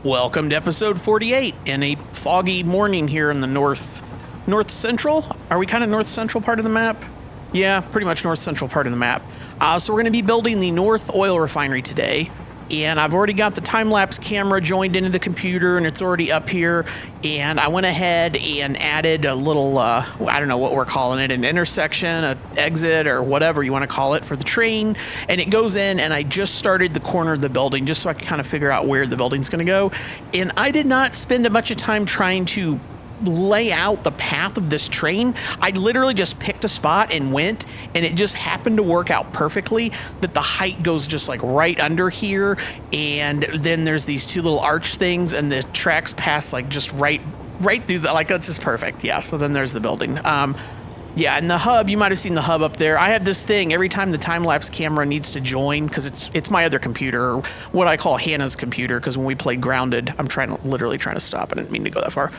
Welcome to episode 48 in a foggy morning here in the north central. Are we kind of north central part of the map? Yeah, pretty much north central part of the map. So we're going to be building the North Oil Refinery today. And I've already got the time-lapse camera joined into the computer, and it's already up here. And I went ahead and added a little, I don't know what we're calling it, an intersection, an exit, or whatever you want to call it for the train. And it goes in, and I just started the corner of the building just so I could kind of figure out where the building's going to go. And I did not spend a bunch of time trying to lay out the path of this train. I literally just picked a spot and went, and it just happened to work out perfectly that the height goes just like right under here, and then there's these two little arch things, and the tracks pass like just right through the, like, that's just perfect. Yeah, so then there's the building. Yeah, and the hub, you might have seen the hub up there. I have this thing every time the time-lapse camera needs to join, because it's my other computer, or what I call Hannah's computer, because when we played Grounded, I'm literally trying to stop. I didn't mean to go that far.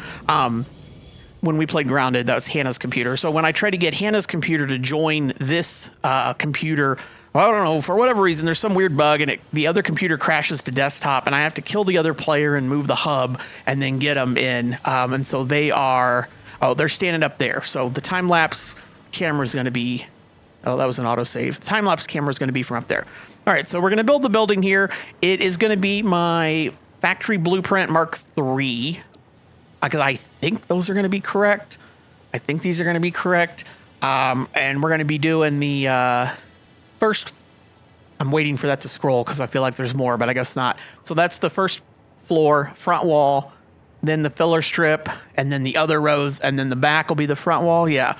When we played Grounded, that was Hannah's computer. So when I try to get Hannah's computer to join this computer, I don't know, for whatever reason, there's some weird bug, and the other computer crashes to desktop, and I have to kill the other player and move the hub, and then get them in. And so they are... Oh, they're standing up there. So the time-lapse camera is going to be... Oh, that was an autosave. The time-lapse camera is going to be from up there. All right, so we're going to build the building here. It is going to be my factory blueprint Mark III, because I think those are going to be correct. I think these are going to be correct. And we're going to be doing the first... I'm waiting for that to scroll because I feel like there's more, but I guess not. So that's the first floor, front wall, then the filler strip, and then the other rows, and then the back will be the front wall. Yeah.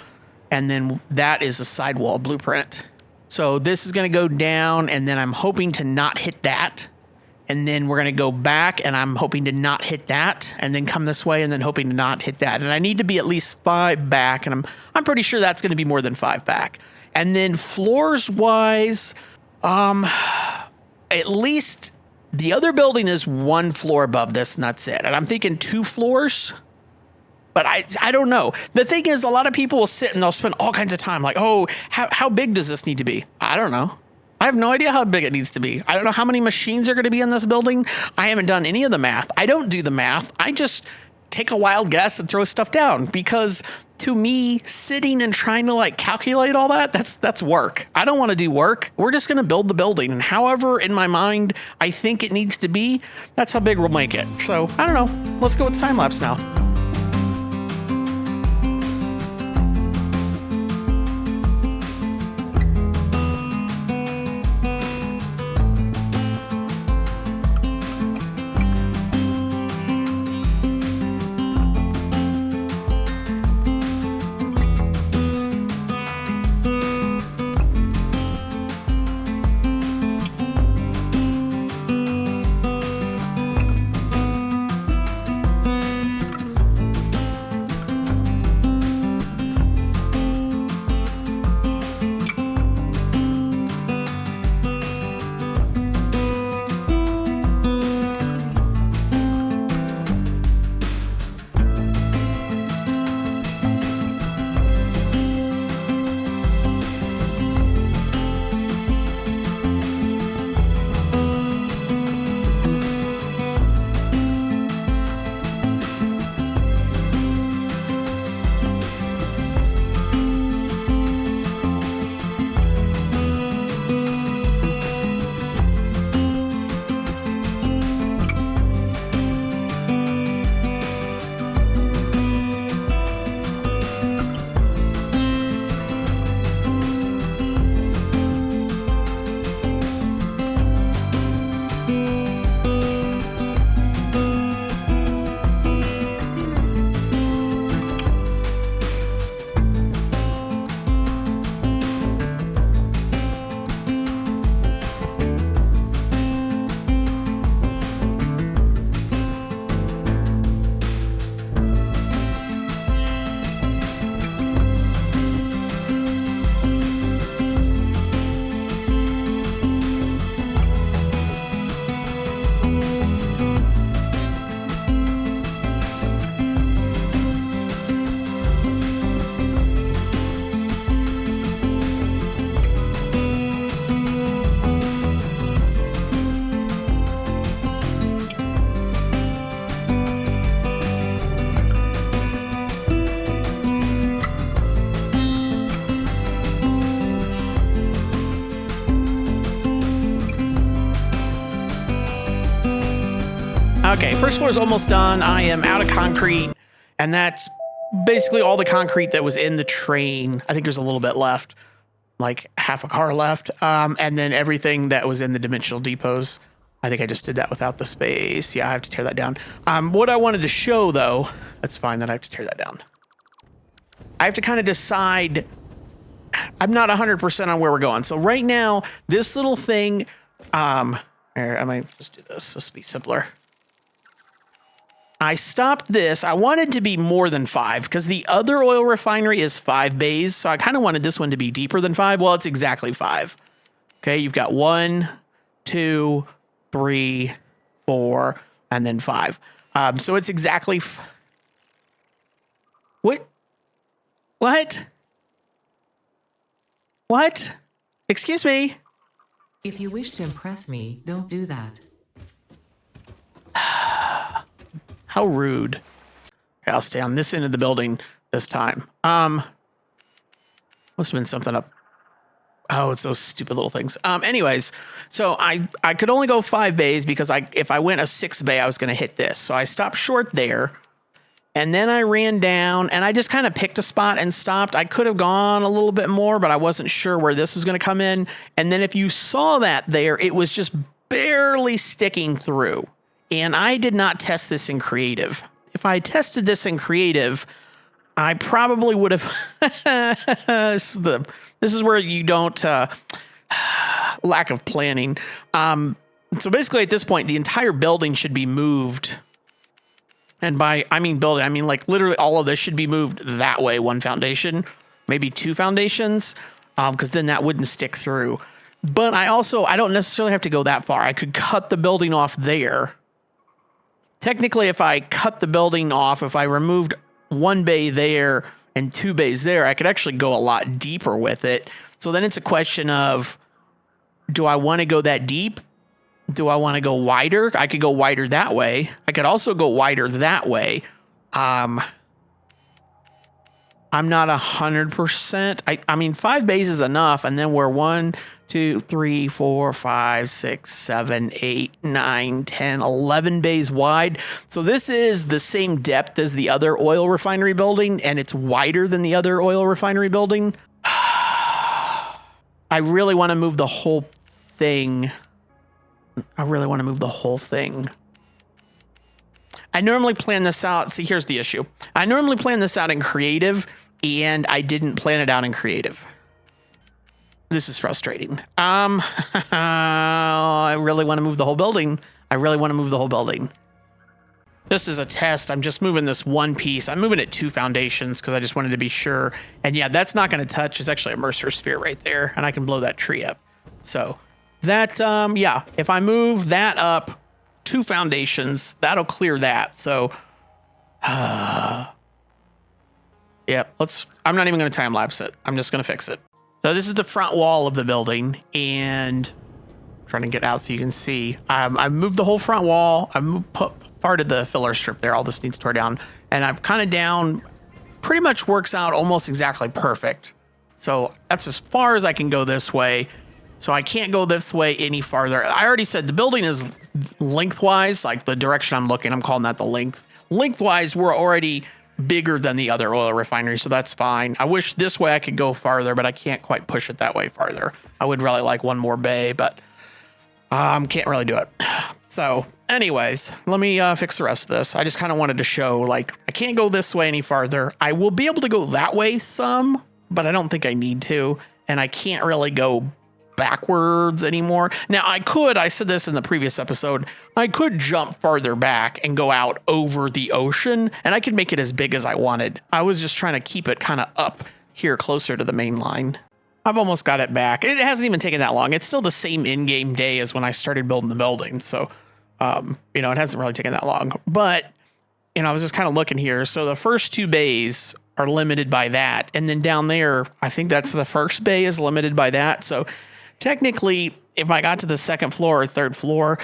And then that is a sidewall blueprint. So this is going to go down, and then I'm hoping to not hit that. And then we're going to go back, and I'm hoping to not hit that, and then come this way, and then hoping to not hit that. And I need to be at least 5 back, and I'm pretty sure that's going to be more than 5 back. And then floors-wise, at least... The other building is 1 floor above this, and that's it. And I'm thinking 2 floors, but I don't know. The thing is, a lot of people will sit and they'll spend all kinds of time like, oh, how big does this need to be? I don't know. I have no idea how big it needs to be. I don't know how many machines are going to be in this building. I haven't done any of the math. I don't do the math. I just take a wild guess and throw stuff down, because to me, sitting and trying to like calculate all that's work. I don't want to do work. We're just going to build the building, and however in my mind I think it needs to be, that's how big we'll make it. So I don't know. Let's go with time lapse now. Okay, first floor is almost done. I am out of concrete, and that's basically all the concrete that was in the train. I think there's a little bit left, like half a car left. And then everything that was in the dimensional depots. I think I just did that without the space. Yeah, I have to tear that down. What I wanted to show, though, that's fine that I have to tear that down. I have to kind of decide. I'm not 100% on where we're going. So right now, this little thing, here, I might just do this. This will be simpler. I stopped this. I wanted to be more than 5 because the other oil refinery is 5 bays. So I kind of wanted this one to be deeper than 5. Well, it's exactly 5. Okay, you've got 1, 2, 3, 4, and then 5. So it's exactly. What? What? Excuse me? If you wish to impress me, don't do that. How rude. Okay, I'll stay on this end of the building this time. Must have been something up. Oh, it's those stupid little things. Anyways, so I could only go 5 bays because if I went a 6 bay, I was going to hit this. So I stopped short there. And then I ran down and I just kind of picked a spot and stopped. I could have gone a little bit more, but I wasn't sure where this was going to come in. And then if you saw that there, it was just barely sticking through. And I did not test this in creative. If I tested this in creative, I probably would have. This is where you don't lack of planning. So basically at this point, the entire building should be moved. And by I mean building, I mean like literally all of this should be moved that way. 1 foundation, maybe 2 foundations, because then that wouldn't stick through. But I don't necessarily have to go that far. I could cut the building off there. Technically, if I cut the building off, if I removed 1 bay there and 2 bays there, I could actually go a lot deeper with it. So then it's a question of, do I want to go that deep? Do I want to go wider? I could go wider that way. I could also go wider that way. I'm not 100%. I mean, 5 bays is enough. And then we're 1, 2, 3, 4, 5, 6, 7, 8, 9, 10, 11 bays wide. So this is the same depth as the other oil refinery building, and it's wider than the other oil refinery building. I really want to move the whole thing. I normally plan this out. See, here's the issue. I normally plan this out in creative, and I didn't plan it out in creative. This is frustrating. I really want to move the whole building. This is a test. I'm just moving this 1 piece. I'm moving it 2 foundations because I just wanted to be sure. And yeah, that's not going to touch. It's actually a Mercer sphere right there, and I can blow that tree up. So that, yeah, if I move that up 2 foundations, that'll clear that. So, yeah, I'm not even going to time lapse it. I'm just going to fix it. So this is the front wall of the building, and I'm trying to get out so you can see. I moved the whole front wall. I put part of the filler strip there. All this needs to tear down, and I've kind of down. Pretty much works out almost exactly perfect. So that's as far as I can go this way. So I can't go this way any farther. I already said the building is lengthwise, like the direction I'm looking. I'm calling that the length. Lengthwise, we're already bigger than the other oil refinery, so that's fine. I wish this way I could go farther, but I can't quite push it that way farther. I would really like 1 more bay, but can't really do it. So anyways, let me fix the rest of this. I just kind of wanted to show, like, I can't go this way any farther. I will be able to go that way some, but I don't think I need to. And I can't really go backwards anymore. Now I said this in the previous episode, I could jump farther back and go out over the ocean, and I could make it as big as I wanted. I was just trying to keep it kind of up here closer to the main line. I've almost got it back. It hasn't even taken that long. It's still the same in-game day as when I started building the building. So, it hasn't really taken that long, but I was just kind of looking here. So the first 2 bays are limited by that. And then down there, I think that's the first bay is limited by that. So technically, if I got to the 2nd floor or 3rd floor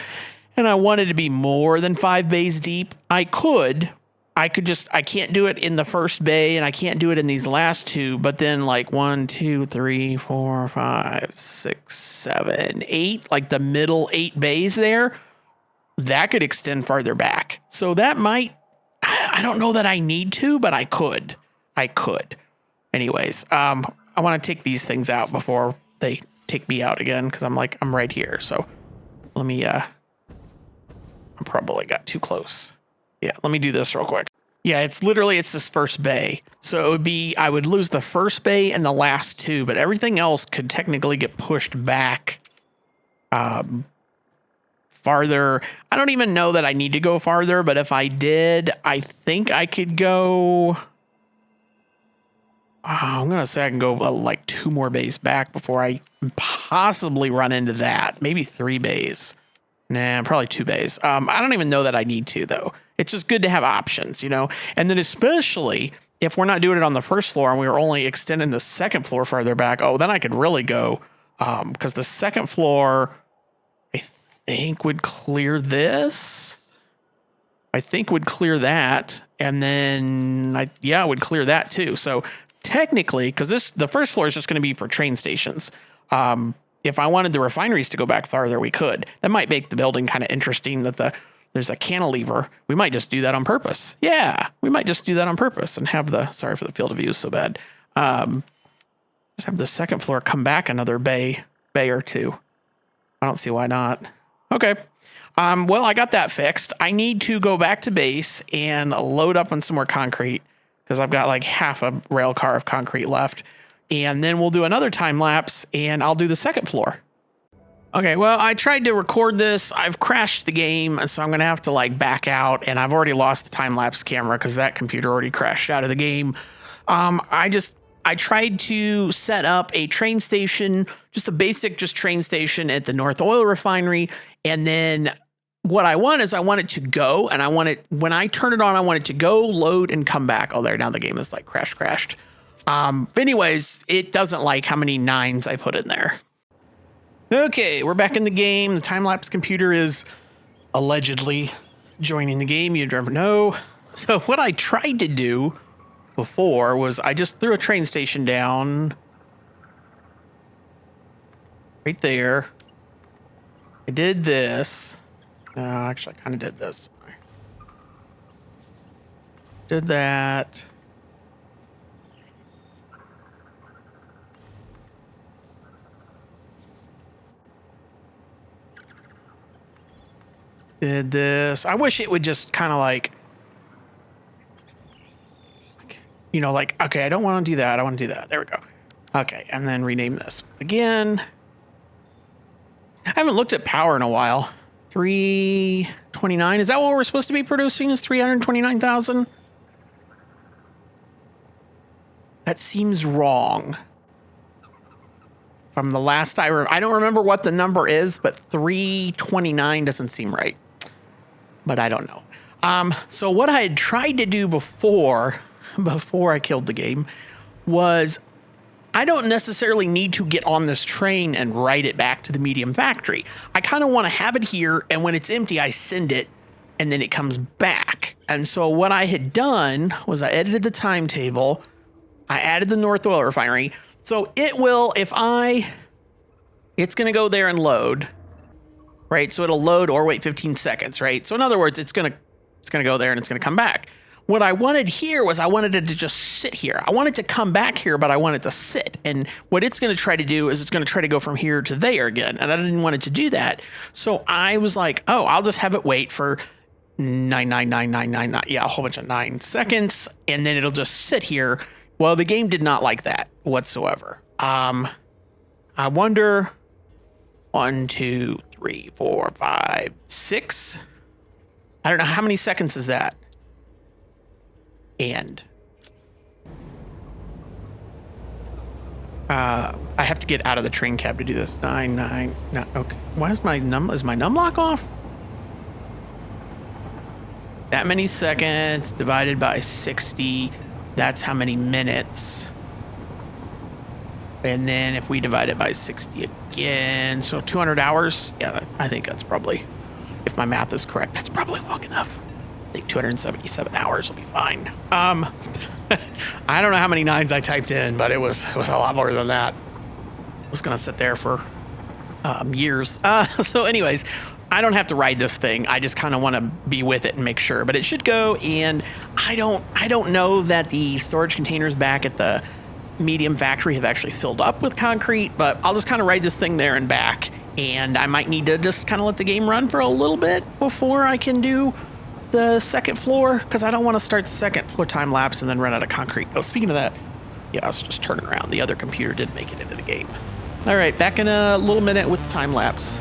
and I wanted to be more than 5 bays deep, I can't do it in the first bay and I can't do it in these last 2, but then like 1, 2, 3, 4, 5, 6, 7, 8, like the middle 8 bays there, that could extend farther back. So that might, I don't know that I need to, but I could. Anyways, I want to take these things out before they take me out again, because I'm right here. So let me, I probably got too close. Yeah, let me do this real quick. Yeah, it's this first bay. So it would be, I would lose the first bay and the last two, but everything else could technically get pushed back farther. I don't even know that I need to go farther, but if I did, I think I could go. I'm going to say I can go like 2 more bays back before I possibly run into that. Maybe 3 bays. Nah, probably 2 bays. I don't even know that I need to, though. It's just good to have options, you know? And then especially if we're not doing it on the first floor and we were only extending the second floor farther back, then I could really go, because the second floor, I think, would clear this. I think would clear that. And then, I would clear that too. So technically, because the first floor is just going to be for train stations. If I wanted the refineries to go back farther, we could. That might make the building kind of interesting that there's a cantilever. We might just do that on purpose. Yeah, we might just do that on purpose and have sorry for the field of view so bad. Just have the second floor come back another bay or 2. I don't see why not. Okay. Well, I got that fixed. I need to go back to base and load up on some more concrete because I've got like half a rail car of concrete left. And then we'll do another time lapse and I'll do the second floor. Okay, well, I tried to record this. I've crashed the game, so I'm going to have to like back out, and I've already lost the time lapse camera because that computer already crashed out of the game. I tried to set up a train station, just a basic train station at the North Oil Refinery, and then what I want it to go, and when I turn it on, I want it to go, load, and come back. Oh, there, now the game is like crashed. Anyways, it doesn't like how many 9s I put in there. Okay, we're back in the game. The time-lapse computer is allegedly joining the game. You never know. So what I tried to do before was I just threw a train station down right there. I did this. No, actually, I kind of did this. Did that. Did this. I wish it would just kind of like, you know, like, okay, I don't want to do that. I want to do that. There we go. Okay, and then rename this again. I haven't looked at power in a while. 329. Is that what we're supposed to be producing? Is 329,000? That seems wrong. From the last I don't remember what the number is, but 329 doesn't seem right. But I don't know. So what I had tried to do before I killed the game was I don't necessarily need to get on this train and ride it back to the medium factory. I kind of want to have it here, and when it's empty, I send it, and then it comes back. And so what I had done was I edited the timetable. I added the North Oil Refinery. So it will, it's going to go there and load. Right, so it'll load or wait 15 seconds, right? So in other words, it's gonna go there and it's gonna come back. What I wanted here was I wanted it to just sit here. I want it to come back here, but I want it to sit. And what it's gonna try to do is it's gonna try to go from here to there again. And I didn't want it to do that. So I was like, oh, I'll just have it wait for 99999. Yeah, a whole bunch of 9 seconds. And then it'll just sit here. Well, the game did not like that whatsoever. I wonder, 1, 2, 3, 4, 5, 6. I don't know. How many seconds is that? And I have to get out of the train cab to do this. 9, 9. No, okay. Why is my num lock off? That many seconds divided by 60. That's how many minutes. And then if we divide it by 60 again, so 200 hours. Yeah, I think that's probably, if my math is correct, that's probably long enough. I think 277 hours will be fine. I don't know how many 9s I typed in, but it was a lot more than that. I was gonna sit there for years. So anyways, I don't have to ride this thing. I just kind of want to be with it and make sure. But it should go. And I don't know that the storage containers back at the medium factory have actually filled up with concrete. But I'll just kind of ride this thing there and back. And I might need to just kind of let the game run for a little bit before I can do the second floor, because I don't want to start the second floor time lapse and then run out of concrete. Oh, speaking of that, yeah, I was just turning around. The other computer did make it into the game. All right, back in a little minute with the time lapse.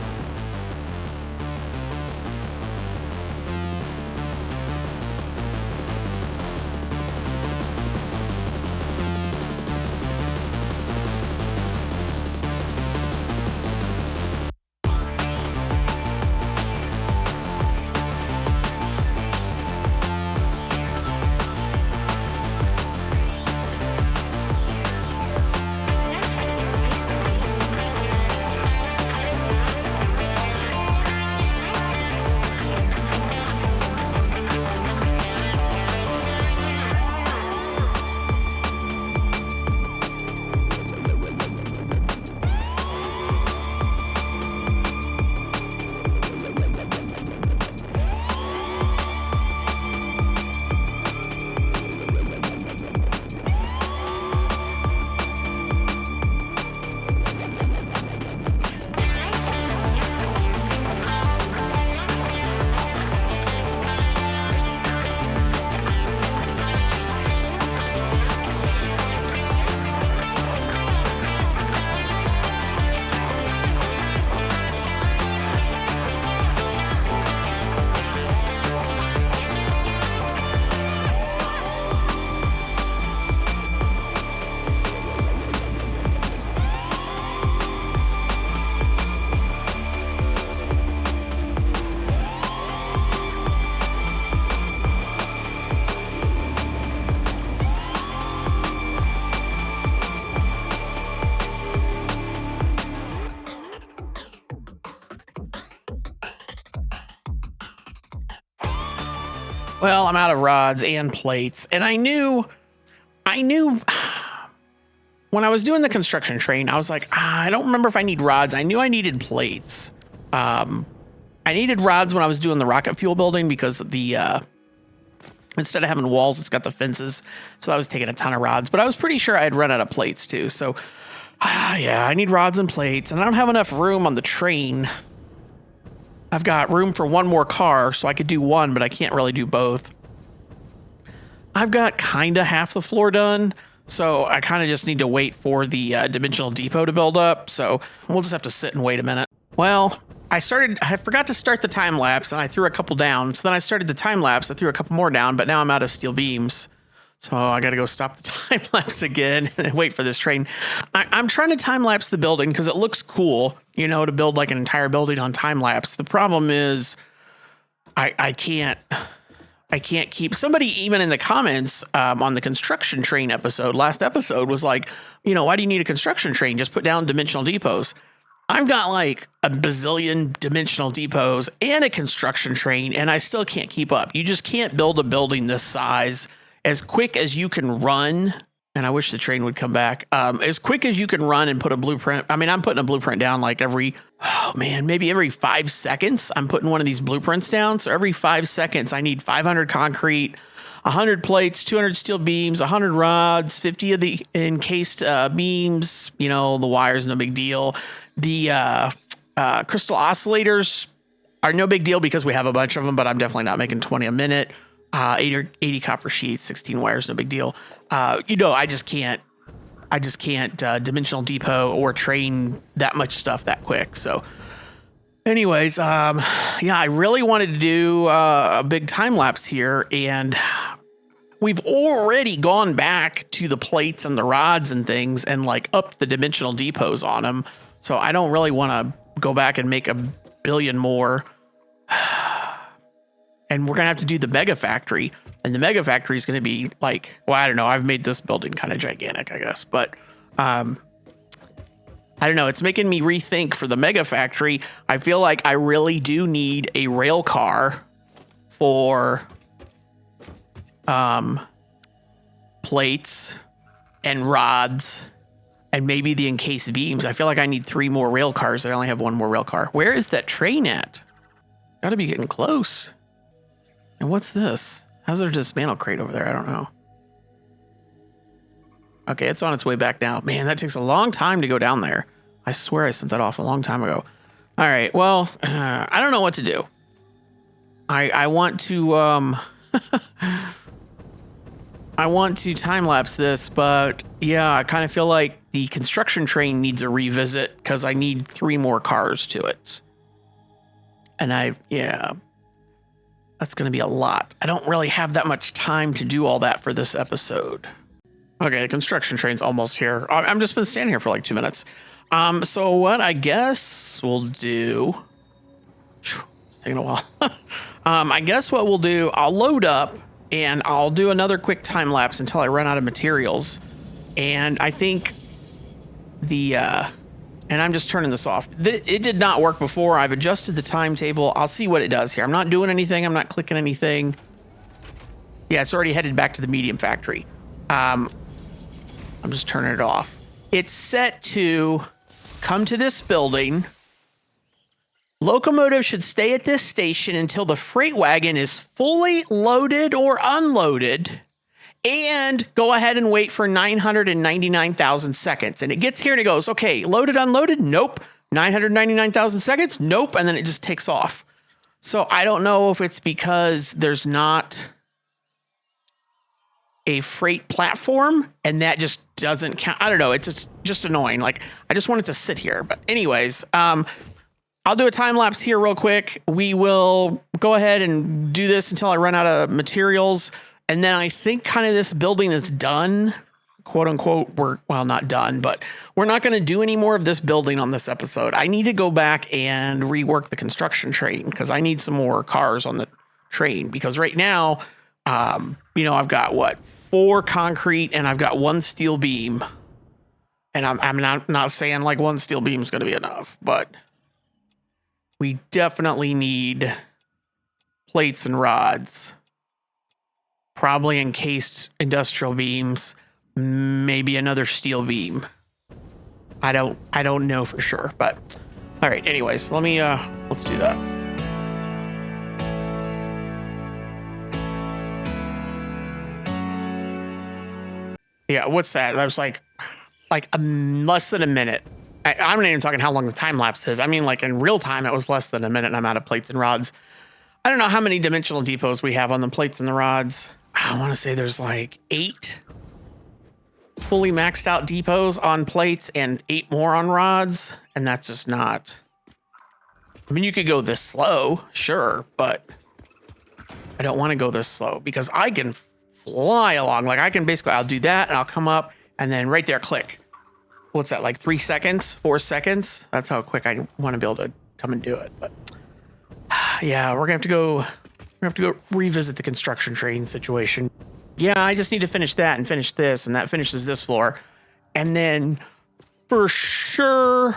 Well, I'm out of rods and plates, and I knew when I was doing the construction train, I was like, I don't remember if I need rods. I knew I needed plates. I needed rods when I was doing the rocket fuel building because the instead of having walls, it's got the fences. So I was taking a ton of rods, but I was pretty sure I had run out of plates too. So yeah, I need rods and plates, and I don't have enough room on the train. I've got room for one more car, so I could do one, but I can't really do both. I've got kind of half the floor done, so I kind of just need to wait for the dimensional depot to build up. So we'll just have to sit and wait a minute. Well, I forgot to start the time lapse, and I threw a couple down. So then I started the time lapse. I threw a couple more down, but now I'm out of steel beams. So I got to go stop the time lapse again and wait for this train. I'm trying to time lapse the building because it looks cool, you know, to build like an entire building on time lapse. The problem is I can't keep somebody even in the comments on the construction train last episode was like, you know, why do you need a construction train? Just put down dimensional depots. I've got like a bazillion dimensional depots and a construction train, and I still can't keep up. You just can't build a building this size as quick as you can run. And I wish the train would come back. As quick as you can run and put a blueprint. I mean, I'm putting a blueprint down like maybe every 5 seconds. I'm putting one of these blueprints down. So every 5 seconds, I need 500 concrete, 100 plates, 200 steel beams, 100 rods, 50 of the encased beams. You know, the wires, no big deal. The crystal oscillators are no big deal because we have a bunch of them, but I'm definitely not making 20 a minute. 80 copper sheets, 16 wires, no big deal. You know, I just can't dimensional depot or train that much stuff that quick. So anyways, yeah, I really wanted to do a big time lapse here, and we've already gone back to the plates and the rods and things and like up the dimensional depots on them. So I don't really want to go back and make a billion more. And we're going to have to do the mega factory, and the mega factory is going to be like, well, I don't know. I've made this building kind of gigantic, I guess, but I don't know. It's making me rethink for the mega factory. I feel like I really do need a rail car for plates and rods and maybe the encased beams. I feel like I need 3 more rail cars. I only have 1 more rail car. Where is that train at? Gotta be getting close. And what's this? How's there just dismantle crate over there? I don't know. Okay, it's on its way back now. Man, that takes a long time to go down there. I swear I sent that off a long time ago. All right, well, I don't know what to do. I want to I want to time lapse this, but yeah, I kind of feel like the construction train needs a revisit because I need 3 more cars to it. And yeah, that's going to be a lot. I don't really have that much time to do all that for this episode. Okay, the construction train's almost here. I'm just been standing here for like 2 minutes. So what I guess we'll do... It's taking a while. I guess what we'll do, I'll load up and I'll do another quick time lapse until I run out of materials. And I think and I'm just turning this off. It did not work before. I've adjusted the timetable. I'll see what it does here. I'm not doing anything. I'm not clicking anything. Yeah, it's already headed back to the medium factory. I'm just turning it off. It's set to come to this building. Locomotive should stay at this station until the freight wagon is fully loaded or unloaded, and go ahead and wait for 999,000 seconds. And it gets here and it goes, okay, loaded, unloaded? Nope. 999,000 seconds? Nope. And then it just takes off. So I don't know if it's because there's not a freight platform and that just doesn't count. I don't know. It's just annoying. Like, I just want it to sit here. But anyways, I'll do a time lapse here real quick. We will go ahead and do this until I run out of materials. And then I think kind of this building is done, quote unquote. Well, not done, but we're not going to do any more of this building on this episode. I need to go back and rework the construction train because I need some more cars on the train, because right now, I've got 4 concrete and I've got 1 steel beam, and I'm not saying like 1 steel beam is going to be enough, but we definitely need plates and rods, probably encased industrial beams, maybe another steel beam. I don't know for sure, but all right. Anyways, let's do that. Yeah, what's that? That was like less than a minute. I'm not even talking how long the time lapse is. I mean, like in real time, it was less than a minute and I'm out of plates and rods. I don't know how many dimensional depots we have on the plates and the rods. I want to say there's like 8 fully maxed out depots on plates and 8 more on rods. And that's just not... I mean, you could go this slow, sure, but I don't want to go this slow because I can fly along. Like I'll do that and I'll come up and then right there, click. What's that, like 3 seconds, 4 seconds? That's how quick I want to be able to come and do it. But yeah, we're gonna have to go revisit the construction train situation. Yeah, I just need to finish that and finish this, and that finishes this floor. And then for sure,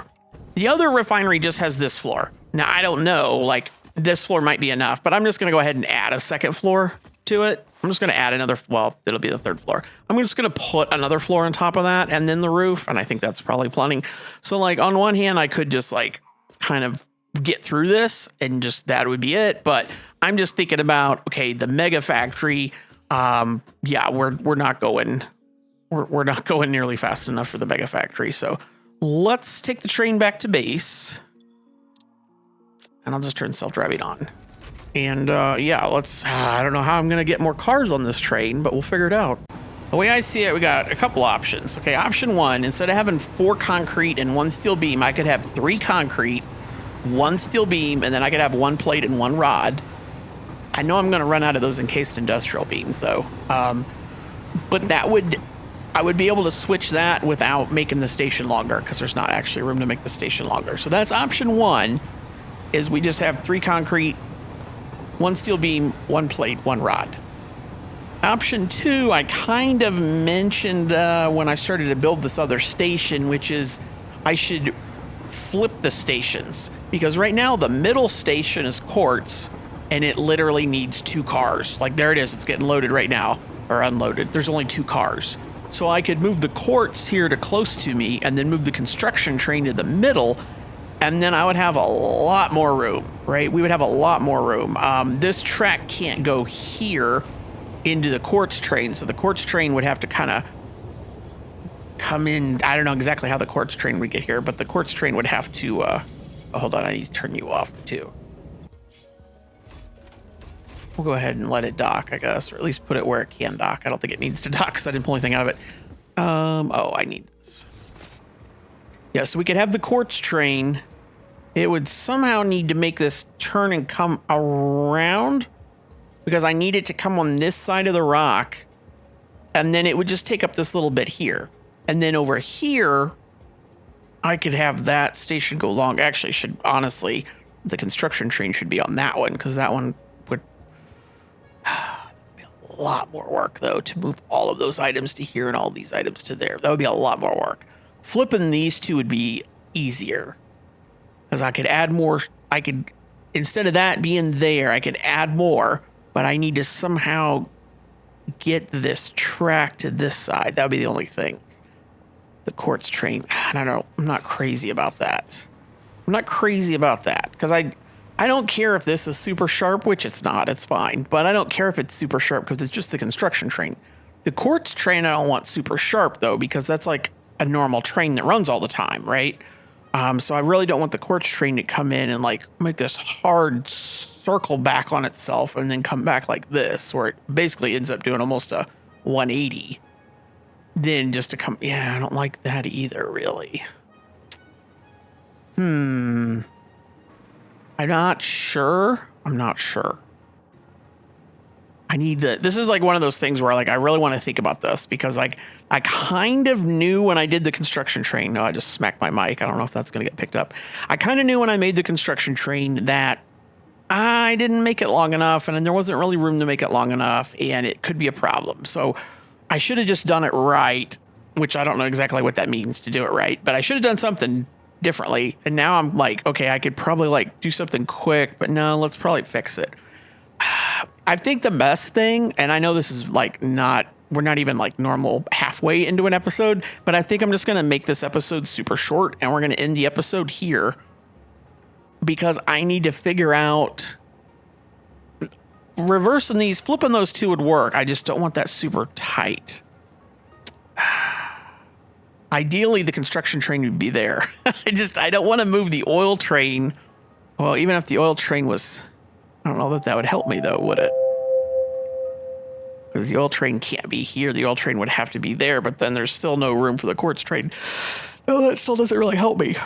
the other refinery just has this floor. Now I don't know, like this floor might be enough, but I'm just gonna go ahead and add a second floor to it. I'm just going to add another, well, it'll be the 3rd floor. I'm just going to put another floor on top of that and then the roof. And I think that's probably plenty. So like on one hand, I could just like kind of get through this and just, that would be it. But I'm just thinking about, okay, the mega factory. Yeah, we're not going nearly fast enough for the mega factory. So let's take the train back to base and I'll just turn self-driving on. And yeah, I don't know how I'm going to get more cars on this train, but we'll figure it out. The way I see it, we got a couple options. Okay, option 1, instead of having 4 concrete and 1 steel beam, I could have 3 concrete, 1 steel beam, and then I could have 1 plate and 1 rod. I know I'm going to run out of those encased industrial beams, though. But I would be able to switch that without making the station longer, because there's not actually room to make the station longer. So that's option 1, is we just have 3 concrete, 1 steel beam, 1 plate, 1 rod. Option 2, I kind of mentioned when I started to build this other station, which is I should flip the stations. Because right now the middle station is quartz and it literally needs 2 cars. Like there it is, it's getting loaded right now, or unloaded. There's only 2 cars. So I could move the quartz here to close to me and then move the construction train to the middle. And then I would have a lot more room, right? We would have a lot more room. This track can't go here into the quartz train. So the quartz train would have to kind of come in. I don't know exactly how the quartz train would get here, but the quartz train would have to, hold on, I need to turn you off too. We'll go ahead and let it dock, I guess, or at least put it where it can dock. I don't think it needs to dock because I didn't pull anything out of it. Oh, I need this. Yeah, so we could have the quartz train. It would somehow need to make this turn and come around because I need it to come on this side of the rock. And then it would just take up this little bit here. And then over here, I could have that station go long. Actually, should honestly, the construction train should be on that one because that one would be a lot more work, though, to move all of those items to here and all these items to there. That would be a lot more work. Flipping these two would be easier because I could add more. I could, instead of that being there, I could add more, but I need to somehow get this track to this side. That would be the only thing. The quartz train. I don't know. I'm not crazy about that. I'm not crazy about that because I don't care if this is super sharp, which it's not. It's fine. But I don't care if it's super sharp because it's just the construction train. The quartz train I don't want super sharp, though, because that's like a normal train that runs all the time, right? So I really don't want the quartz train to come in and like make this hard circle back on itself and then come back like this, where it basically ends up doing almost a 180. Then just to come, yeah, I don't like that either, really. I'm not sure. I need to, this is like one of those things where like I really want to think about this because like I kind of knew when I did the construction train. No, I just smacked my mic. I don't know if that's going to get picked up. I kind of knew when I made the construction train that I didn't make it long enough and then there wasn't really room to make it long enough and it could be a problem. So I should have just done it right, which I don't know exactly what that means to do it right, but I should have done something differently. And now I'm like, okay, I could probably like do something quick, but no, let's probably fix it. I think the best thing, and I know this is like we're not even like normal halfway into an episode, but I think I'm just going to make this episode super short and we're going to end the episode here because I need to figure out reversing these, flipping those two would work. I just don't want that super tight. Ideally, the construction train would be there. I don't want to move the oil train. Well, even if the oil train was, I don't know that would help me though, would it? Because the oil train can't be here. The oil train would have to be there, but then there's still no room for the quartz train. No, that still doesn't really help me.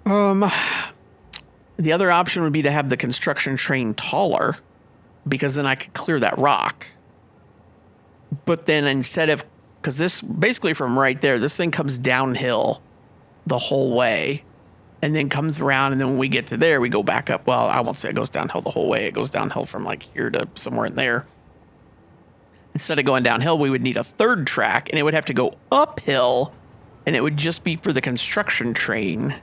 The other option would be to have the construction train taller, because then I could clear that rock. But then instead of, because this basically from right there, this thing comes downhill the whole way and then comes around. And then when we get to there, we go back up. Well, I won't say it goes downhill the whole way. It goes downhill from like here to somewhere in there. Instead of going downhill, we would need a third track and it would have to go uphill and it would just be for the construction train.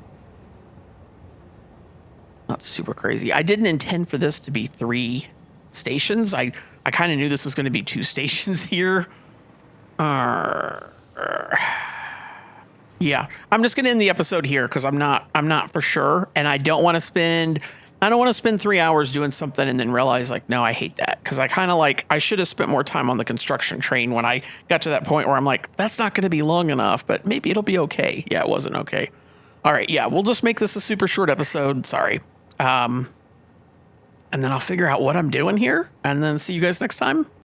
Not super crazy. I didn't intend for this to be 3 stations. I kind of knew this was going to be 2 stations here. Yeah, I'm just going to end the episode here because I'm not for sure. And I don't want to spend 3 hours doing something and then realize like, no, I hate that. Because I kind of like, I should have spent more time on the construction train when I got to that point where I'm like, that's not going to be long enough, but maybe it'll be okay. Yeah, it wasn't okay. All right. Yeah, we'll just make this a super short episode. Sorry. And then I'll figure out what I'm doing here and then see you guys next time.